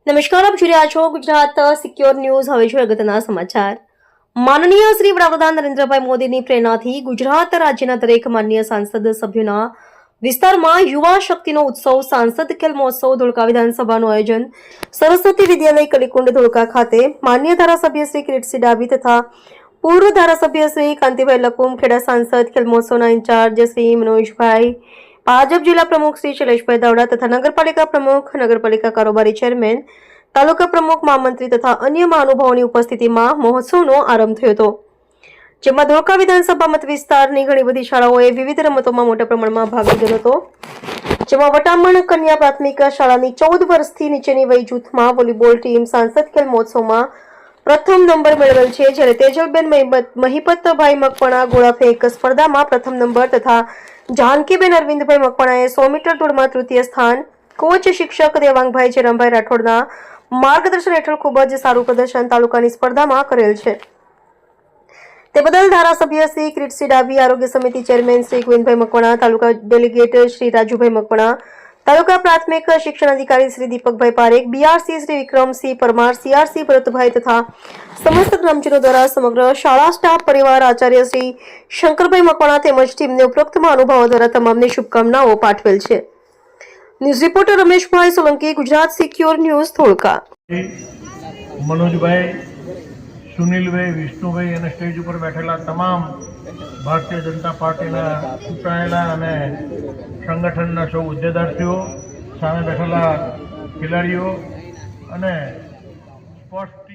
નમસ્કાર, આપ જોઈ રહ્યા છો ગુજરાત સિક્યોર ન્યૂઝ। હવે જોઈએ અગત્યના સમાચાર। માનનીય શ્રી વડાપ્રધાન નરેન્દ્રભાઈ મોદીની પ્રેરણાથી ગુજરાત રાજ્યના દરેક માનનીય સાંસદ સભ્યોના વિસ્તારમાં યુવા શક્તિનો ઉત્સવ સાંસદ ખેલ મહોત્સવ ધોળકા વિધાનસભાનું આયોજન સરસ્વતી વિદ્યાલય કલીકુંડ ધોળકા ખાતે માન્ય ધારાસભ્ય શ્રી કિરીટસિંહ ડાભી તથા પૂર્વ ધારાસભ્ય શ્રી કાંતિભાઈ લકુમ, ખેડા સાંસદ ખેલ મહોત્સવના ઇન્ચાર્જ શ્રી મનોજભાઈ, ભાજપ જિલ્લા પ્રમુખ શ્રી શૈલેષભાઈ દાવડા તથા નગરપાલિકા પ્રમુખ, નગરપાલિકા કારોબારી ચેરમેન, તાલુકા પ્રમુખ, મહામંત્રી તથા અન્ય મહાનુભાવોની ઉપસ્થિતિમાં મહોત્સવનો આરંભ થયો હતો, જેમાં ધોળકા વિધાનસભા મત વિસ્તારની ઘણી બધી શાળાઓએ વિવિધ રમતોમાં મોટા પ્રમાણમાં ભાગ લીધો હતો, જેમાં વટામણ કન્યા પ્રાથમિક શાળાની 14 વર્ષથી નીચેની વય જૂથમાં વોલીબોલ ટીમ સાંસદ ખેલ મહોત્સવમાં પ્રથમ નંબર મેળવેલ છે, જ્યારે તેજલબેન મહિપતભાઈ મકવાણા ગોળાફેંક સ્પર્ધામાં પ્રથમ નંબર તથા જાનકીબેન અરવિંદભાઈ મકવાણાએ 100 મીટર દોડમાં તૃતીય સ્થાન, કોચ શિક્ષક દેવાંગભાઈ જયરામભાઈ રાઠોડના માર્ગદર્શન હેઠળ ખૂબ જ સારું પ્રદર્શન તાલુકાની સ્પર્ધામાં કરેલ છે, તે બદલ ધારાસભ્ય શ્રી કિરીટસિંહ ડાભી, આરોગ્ય સમિતિ ચેરમેન શ્રી ગોવિંદભાઈ મકવાણા, તાલુકા ડેલિગેટ શ્રી રાજુભાઈ મકવાણા, તાલુકા પ્રાથમિક શિક્ષણ અધિકારી શ્રી દીપકભાઈ પારેખ, બીઆરસી શ્રી વિક્રમસિંહ પરમાર, સીઆરસી ભરતભાઈ તથા સમસ્ત ગ્રામજનો દ્વારા સમગ્ર શાળા સ્ટાફ, પરિવાર, આચાર્ય શ્રી શંકરભાઈ મકવાણા તેમજ ટીમને ઉપરોક્ત અનુભવો દ્વારા તમામને શુભકામનાઓ પાઠવેલ છે। News reporter Rameshbhai Solanki, Gujarat secure news, Dholka. Manojbhai, Sunilbhai, Vishnubhai અને સ્ટેજ ઉપર બેઠેલા તમામ ભારતીય જનતા પાર્ટીના ચૂંટાયેલા અને સંગઠનના સૌ હોદ્દેદારશ્રીઓ, સામે બેઠેલા ખેલાડીઓ અને સ્પોર્ટ્સ